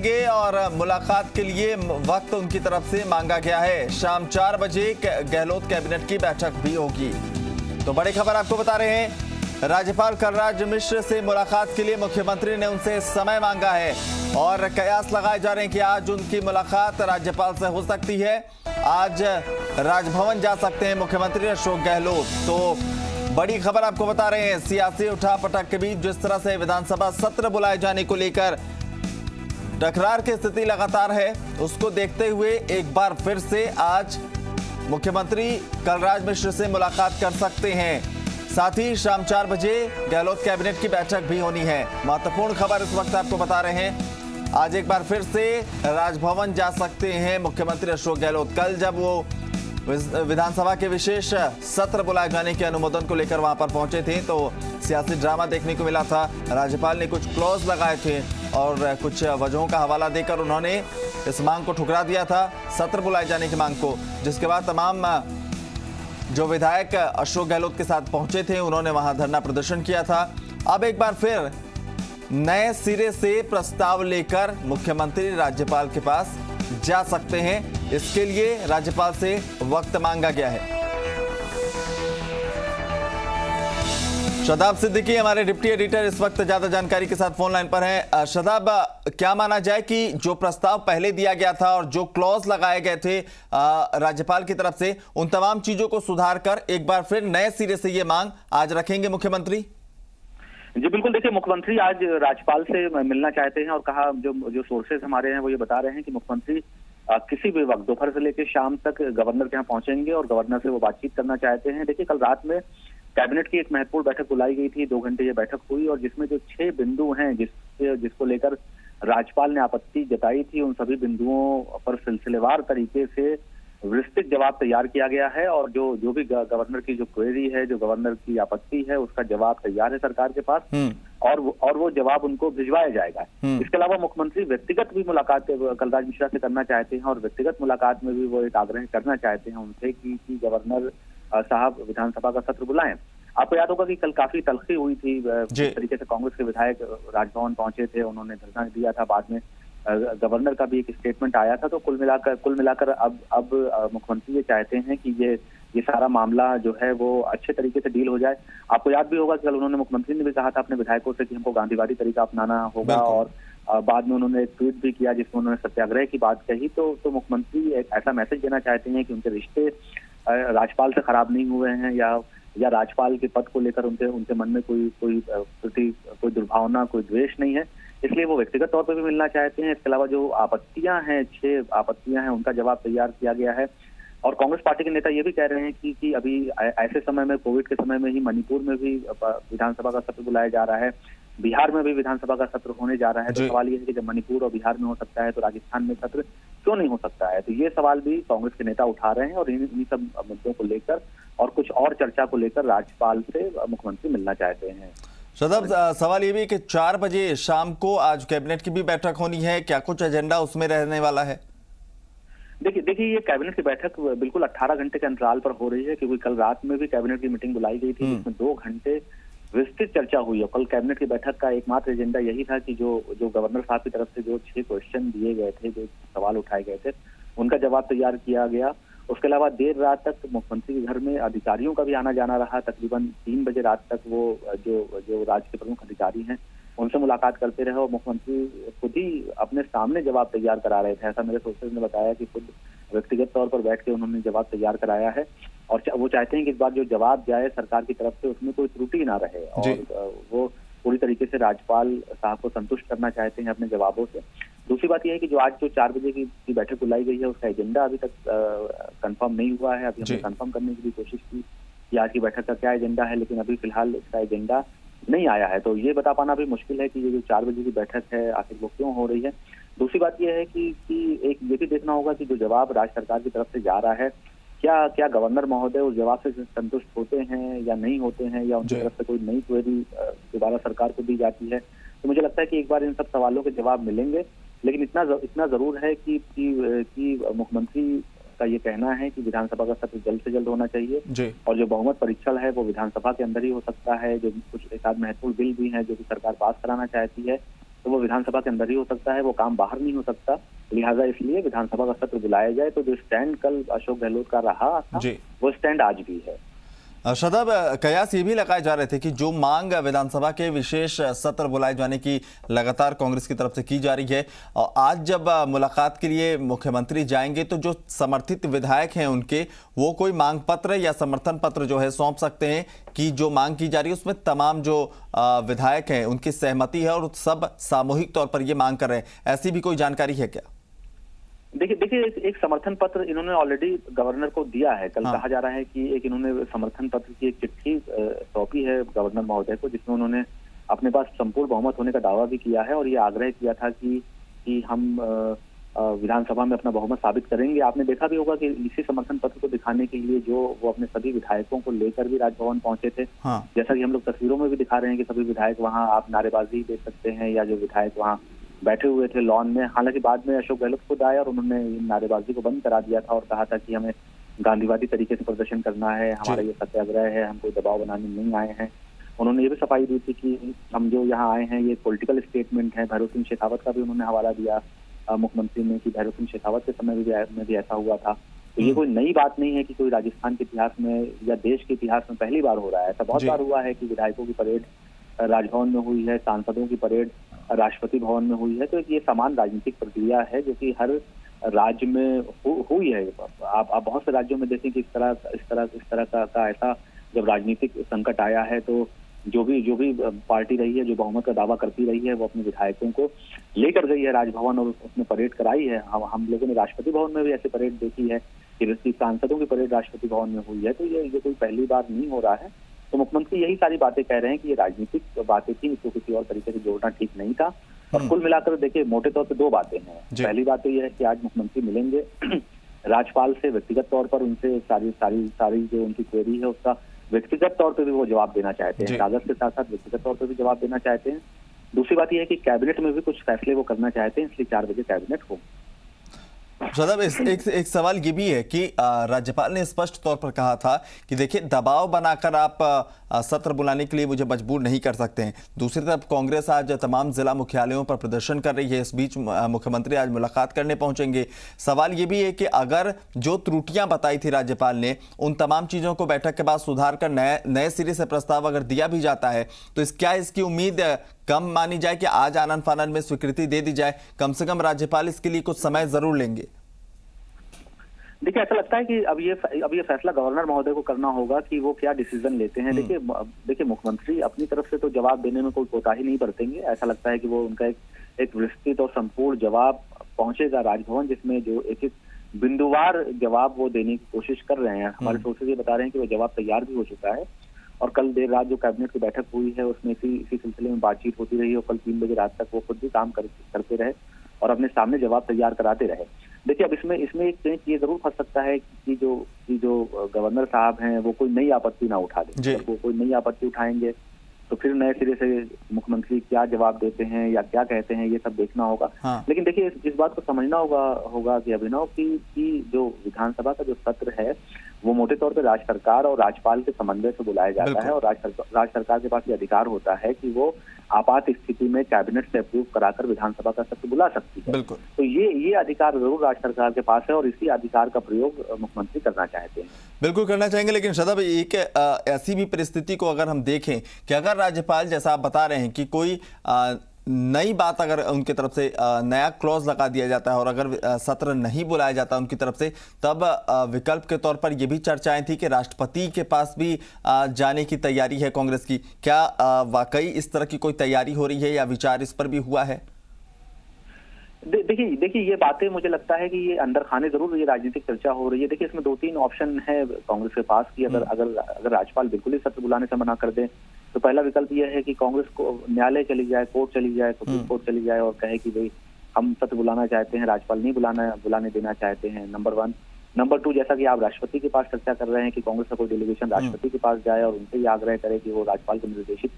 और मुलाकात के लिए वक्त उनकी तरफ से मांगा गया है। शाम 4 बजे गहलोत कैबिनेट की बैठक भी होगी। तो बड़ी खबर आपको बता रहे हैं, राज्यपाल कलराज मिश्र से मुलाकात के लिए मुख्यमंत्री ने उनसे समय मांगा है और कयास लगाए जा रहे हैं कि आज उनकी मुलाकात राज्यपाल से हो सकती है। आज राजभवन जा सकते हैं मुख्यमंत्री अशोक गहलोत। तो बड़ी खबर आपको बता रहे हैं, सियासी उठापटक के बीच जिस तरह से विधानसभा सत्र बुलाए जाने को लेकर टकरार की स्थिति लगातार है, उसको देखते हुए एक बार फिर से आज मुख्यमंत्री कलराज मिश्र से मुलाकात कर सकते हैं। साथ ही शाम 4 बजे गहलोत कैबिनेट की बैठक भी होनी है। महत्वपूर्ण खबर इस वक्त आपको बता रहे हैं, आज एक बार फिर से राजभवन जा सकते हैं मुख्यमंत्री अशोक गहलोत। कल जब वो विधानसभा के विशेष सत्र बुलाए जाने के अनुमोदन को लेकर वहां पर पहुंचे थे तो सियासी ड्रामा देखने को मिला था। राज्यपाल ने कुछ क्लॉज लगाए थे और कुछ वजहों का हवाला देकर उन्होंने इस मांग को ठुकरा दिया था, सत्र बुलाए जाने की मांग को, जिसके बाद तमाम जो विधायक अशोक गहलोत के साथ पहुंचे थे उन्होंने वहां धरना प्रदर्शन किया था। अब एक बार फिर नए सिरे से प्रस्ताव लेकर मुख्यमंत्री राज्यपाल के पास जा सकते हैं। इसके लिए राज्यपाल से वक्त मांगा गया है। शदाब सिद्दीकी हमारे डिप्टी एडिटर इस वक्त ज्यादा जानकारी के साथ फोन लाइन पर हैं। शदाब, क्या माना जाए कि जो प्रस्ताव पहले दिया गया था और जो क्लॉज लगाए गए थे राज्यपाल की तरफ से, उन तमाम चीजों को सुधार कर एक बार फिर नए सिरे से ये मांग आज रखेंगे मुख्यमंत्री? जी बिल्कुल, देखिए मुख्यमंत्री आज राज्यपाल से मिलना चाहते हैं और कहा, जो सोर्सेज हमारे हैं वो ये बता रहे हैं कि मुख्यमंत्री किसी भी वक्त दोपहर से लेकर शाम तक गवर्नर के यहाँ पहुंचेंगे और गवर्नर से वो बातचीत करना चाहते हैं। देखिए कल रात में कैबिनेट की एक महत्वपूर्ण बैठक बुलाई गई थी, 2 घंटे ये बैठक हुई और जिसमें जो 6 बिंदु हैं जिसको लेकर राज्यपाल ने आपत्ति जताई थी, उन सभी बिंदुओं पर सिलसिलेवार तरीके से विस्तृत जवाब तैयार किया गया है और जो भी गवर्नर की जो क्वेरी है, जो गवर्नर की आपत्ति है, उसका जवाब तैयार है सरकार के पास और वो जवाब उनको भिजवाया जाएगा। इसके अलावा मुख्यमंत्री व्यक्तिगत भी मुलाकात कलराज मिश्रा से करना चाहते हैं और व्यक्तिगत मुलाकात में भी वो एक आग्रह करना चाहते हैं उनसे कि गवर्नर साहब विधानसभा का सत्र बुलाएं। आपको याद होगा कि कल काफी तलखी हुई थी, जिस तरीके से कांग्रेस के विधायक राजभवन पहुंचे थे, उन्होंने धरना दिया था, बाद में गवर्नर का भी एक स्टेटमेंट आया था। तो कुल मिलाकर अब मुख्यमंत्री ये चाहते हैं कि ये सारा मामला जो है वो अच्छे तरीके से डील हो जाए। आपको याद भी होगा कि कल उन्होंने मुख्यमंत्री ने भी कहा था अपने विधायकों से कि हमको गांधीवादी तरीका अपनाना होगा और बाद में उन्होंने एक ट्वीट भी किया जिसमें उन्होंने सत्याग्रह की बात कही। तो मुख्यमंत्री एक ऐसा मैसेज देना चाहते हैं कि उनके रिश्ते राज्यपाल से खराब नहीं हुए हैं या राज्यपाल के पद को लेकर उनके मन में कोई दुर्भावना, कोई द्वेष नहीं है, इसलिए वो व्यक्तिगत तौर पर भी मिलना चाहते हैं। इसके अलावा जो आपत्तियां हैं, 6 आपत्तियां हैं, उनका जवाब तैयार किया गया है और कांग्रेस पार्टी के नेता ये भी कह रहे हैं कि अभी ऐसे समय में, कोविड के समय में ही मणिपुर में भी विधानसभा का सत्र बुलाया जा रहा है, बिहार में भी विधानसभा का सत्र होने जा रहा है। तो सवाल ये है कि जब मणिपुर और बिहार में हो सकता है तो राजस्थान में सत्र क्यों नहीं हो सकता है? तो ये सवाल भी कांग्रेस के नेता उठा रहे हैं और इन्हीं सब मुद्दों को लेकर और कुछ और चर्चा को लेकर राज्यपाल से मुख्यमंत्री मिलना चाहते हैं। शदाब, सवाल ये भी कि 4 बजे शाम को आज कैबिनेट की भी बैठक होनी है, क्या कुछ एजेंडा उसमें रहने वाला है? देखिए ये कैबिनेट की बैठक बिल्कुल 18 घंटे के अंतराल पर हो रही है, क्योंकि कल रात में भी कैबिनेट की मीटिंग बुलाई गई थी जिसमें 2 घंटे विस्तृत चर्चा हुई है। कल कैबिनेट की बैठक का एकमात्र एजेंडा यही था कि जो गवर्नर साहब की तरफ से जो 6 क्वेश्चन दिए गए थे, जो सवाल उठाए गए थे, उनका जवाब तैयार किया गया। उसके अलावा देर रात तक मुख्यमंत्री के घर में अधिकारियों का भी आना जाना रहा। तकरीबन 3 बजे रात तक वो जो राज्य के प्रमुख अधिकारी हैं उनसे मुलाकात करते रहे और मुख्यमंत्री खुद ही अपने सामने जवाब तैयार करा रहे थे। ऐसा मेरे सोर्सेज ने बताया कि खुद व्यक्तिगत तौर पर बैठ के उन्होंने जवाब तैयार कराया है और वो चाहते हैं कि इस बार जो जवाब जाए सरकार की तरफ से उसमें कोई त्रुटि ना रहे और वो पूरी तरीके से राज्यपाल साहब को संतुष्ट करना चाहते हैं अपने जवाबों से। दूसरी बात यह है कि जो आज जो 4 बजे की बैठक बुलाई गई है उसका एजेंडा अभी तक कंफर्म नहीं हुआ है। अभी हमने कंफर्म करने की भी कोशिश की कि आज की बैठक का क्या एजेंडा है, लेकिन अभी फिलहाल इसका एजेंडा नहीं आया है। तो ये बता पाना भी मुश्किल है कि ये जो 4 बजे की बैठक है आखिर वो क्यों हो रही है। दूसरी बात यह है कि एक ये भी देखना होगा कि जो जवाब राज्य सरकार की तरफ से जा रहा है, क्या गवर्नर महोदय उस जवाब से संतुष्ट होते हैं या नहीं होते हैं, या उनकी तरफ से कोई नई क्वेरी दोबारा सरकार को दी जाती है। तो मुझे लगता है कि एक बार इन सब सवालों के जवाब मिलेंगे, लेकिन इतना जरूर है कि मुख्यमंत्री का ये कहना है कि विधानसभा का सत्र जल्द से जल्द होना चाहिए और जो बहुमत परीक्षण है वो विधानसभा के अंदर ही हो सकता है। जो कुछ एक आध महत्वपूर्ण बिल भी हैं जो कि सरकार पास कराना चाहती है तो वो विधानसभा के अंदर ही हो सकता है, वो काम बाहर नहीं हो सकता। लिहाजा इसलिए विधानसभा का सत्र बुलाया जाए। तो जो स्टैंड कल अशोक गहलोत का रहा था, वो स्टैंड आज भी है। शदब, कयास ये भी लगाए जा रहे थे कि जो मांग विधानसभा के विशेष सत्र बुलाए जाने की लगातार कांग्रेस की तरफ से की जा रही है, और आज जब मुलाकात के लिए मुख्यमंत्री जाएंगे तो जो समर्थित विधायक हैं उनके वो कोई मांग पत्र या समर्थन पत्र जो है सौंप सकते हैं कि जो मांग की जा रही है उसमें तमाम जो विधायक हैं उनकी सहमति है और सब सामूहिक तौर पर ये मांग कर रहे हैं। ऐसी भी कोई जानकारी है क्या? देखिए एक समर्थन पत्र इन्होंने ऑलरेडी गवर्नर को दिया है। कल कहा जा रहा है कि एक इन्होंने समर्थन पत्र की एक चिट्ठी सौंपी है गवर्नर महोदय को, जिसमें उन्होंने अपने पास संपूर्ण बहुमत होने का दावा भी किया है और ये आग्रह किया था कि हम विधानसभा में अपना बहुमत साबित करेंगे। आपने देखा भी होगा कि इसी समर्थन पत्र को दिखाने के लिए जो वो अपने सभी विधायकों को लेकर भी राजभवन पहुंचे थे। जैसा कि हम लोग तस्वीरों में भी दिखा रहे हैं कि सभी विधायक वहां आप नारेबाजी देख सकते हैं, या जो विधायक वहां बैठे हुए थे लॉन में। हालांकि बाद में अशोक गहलोत खुद आए और उन्होंने नारेबाजी को बंद करा दिया था और कहा था कि हमें गांधीवादी तरीके से प्रदर्शन करना है, हमारा ये सत्याग्रह है, हम कोई दबाव बनाने नहीं आए हैं। उन्होंने ये भी सफाई दी थी कि हम जो यहाँ आए हैं ये पॉलिटिकल स्टेटमेंट है। भैरव सिंह शेखावत का भी उन्होंने हवाला दिया मुख्यमंत्री ने कि भैरव सिंह शेखावत के समय में भी ऐसा हुआ था। तो ये कोई नई बात नहीं है कि कोई राजस्थान के इतिहास में या देश के इतिहास में पहली बार हो रहा है। ऐसा बहुत बार हुआ है कि विधायकों की परेड राजभवन में हुई है, सांसदों की परेड राष्ट्रपति भवन में हुई है। तो ये समान राजनीतिक प्रक्रिया है जो कि हर राज्य में हुई है। आप बहुत से राज्यों में देखें कि इस तरह का ऐसा जब राजनीतिक संकट आया है तो जो भी पार्टी रही है, जो बहुमत का दावा करती रही है, वो अपने विधायकों को लेकर गई है राजभवन और उसमें परेड कराई है। हम लोगों ने राष्ट्रपति भवन में भी ऐसी परेड देखी है कि सांसदों की परेड राष्ट्रपति भवन में हुई है। तो ये कोई पहली बार नहीं हो रहा है। तो मुख्यमंत्री यही सारी बातें कह रहे हैं कि ये राजनीतिक बातें थी, इसको किसी और तरीके से जोड़ना ठीक नहीं था। और कुल मिलाकर देखिए मोटे तौर पे दो बातें हैं। पहली बात तो ये है कि आज मुख्यमंत्री मिलेंगे राज्यपाल से, व्यक्तिगत तौर पर उनसे सारी जो उनकी क्वेरी है उसका व्यक्तिगत तौर पर भी वो जवाब देना चाहते हैं, कागज के साथ साथ व्यक्तिगत तौर पर भी जवाब देना चाहते हैं। दूसरी बात यह है कि कैबिनेट में भी कुछ फैसले वो करना चाहते हैं, इसलिए 4 बजे कैबिनेट हो। शदब, एक सवाल ये भी है कि राज्यपाल ने स्पष्ट तौर पर कहा था कि देखिए दबाव बनाकर आप सत्र बुलाने के लिए मुझे मजबूर नहीं कर सकते हैं। दूसरी तरफ कांग्रेस आज तमाम जिला मुख्यालयों पर प्रदर्शन कर रही है। इस बीच मुख्यमंत्री आज मुलाकात करने पहुंचेंगे। सवाल ये भी है कि अगर जो त्रुटियां बताई थी राज्यपाल ने उन तमाम चीज़ों को बैठक के बाद सुधार कर नए सिरे से प्रस्ताव अगर दिया भी जाता है तो क्या इसकी उम्मीद कम मानी जाए कि आज आनन फानन में स्वीकृति दे दी जाए? कम से कम राज्यपाल इसके लिए कुछ समय जरूर लेंगे। देखिए ऐसा लगता है कि अब ये फैसला गवर्नर महोदय को करना होगा कि वो क्या डिसीजन लेते हैं। देखिए मुख्यमंत्री अपनी तरफ से तो जवाब देने में कोई कोताही नहीं बरतेंगे। ऐसा लगता है कि वो उनका एक विस्तृत और संपूर्ण जवाब पहुंचेगा राजभवन, जिसमें जो एक बिंदुवार जवाब वो देने की कोशिश कर रहे हैं। हमारे सोर्सेज ये बता रहे हैं कि वो जवाब तैयार भी हो चुका है और कल देर रात जो कैबिनेट की बैठक हुई है उसमें इसी सिलसिले में बातचीत होती रही और कल 3 बजे रात तक वो खुद भी काम करते रहे और अपने सामने जवाब तैयार कराते रहे। देखिए अब इसमें एक पेंच ये जरूर फंस सकता है कि जो गवर्नर साहब हैं वो कोई नई आपत्ति ना उठा दें। वो कोई नई आपत्ति उठाएंगे तो फिर नए सिरे से मुख्यमंत्री क्या जवाब देते हैं या क्या कहते हैं, ये सब देखना होगा। लेकिन देखिए इस बात को समझना होगा कि अभिनव की जो विधानसभा का जो सत्र है वो मोटे तौर पर राज्य सरकार और राज्यपाल के समन्वय से बुलाया जाता है और राज्य सरकार के पास ये अधिकार होता है कि वो आपात स्थिति में कैबिनेट से अप्रूव कराकर विधानसभा का सत्र बुला सकती है। तो ये अधिकार जरूर राज्य सरकार के पास है और इसी अधिकार का प्रयोग मुख्यमंत्री करना चाहते हैं। बिल्कुल करना चाहेंगे। लेकिन शदब, एक ऐसी भी परिस्थिति को अगर हम देखें कि अगर राज्यपाल जैसा आप बता रहे हैं कि कोई नई बात अगर उनकी तरफ से नया क्लॉज लगा दिया जाता है और अगर सत्र नहीं बुलाया जाता उनकी तरफ से, तब विकल्प के तौर पर यह भी चर्चाएं थी कि राष्ट्रपति के पास भी जाने की तैयारी है कांग्रेस की। क्या वाकई इस तरह की कोई तैयारी हो रही है या विचार इस पर भी हुआ है? देखिए ये बातें मुझे लगता है कि ये अंदर खाने जरूर ये राजनीतिक चर्चा हो रही है। देखिए इसमें 2-3 ऑप्शन है कांग्रेस के पास कि अगर राज्यपाल बिल्कुल ही सत्र बुलाने से मना कर दे तो पहला विकल्प यह है कि कांग्रेस को न्यायालय चली जाए, कोर्ट चली जाए, सुप्रीम कोर्ट चली जाए और कहे कि भाई हम सत्र बुलाना चाहते हैं, राज्यपाल नहीं बुलाने देना चाहते हैं। नंबर 1। नंबर 2, जैसा कि आप राष्ट्रपति के पास चर्चा कर रहे हैं कि कांग्रेस का कोई डेलीगेशन राष्ट्रपति के पास जाए और उनसे ये आग्रह करे कि वो राज्यपाल को निर्देशित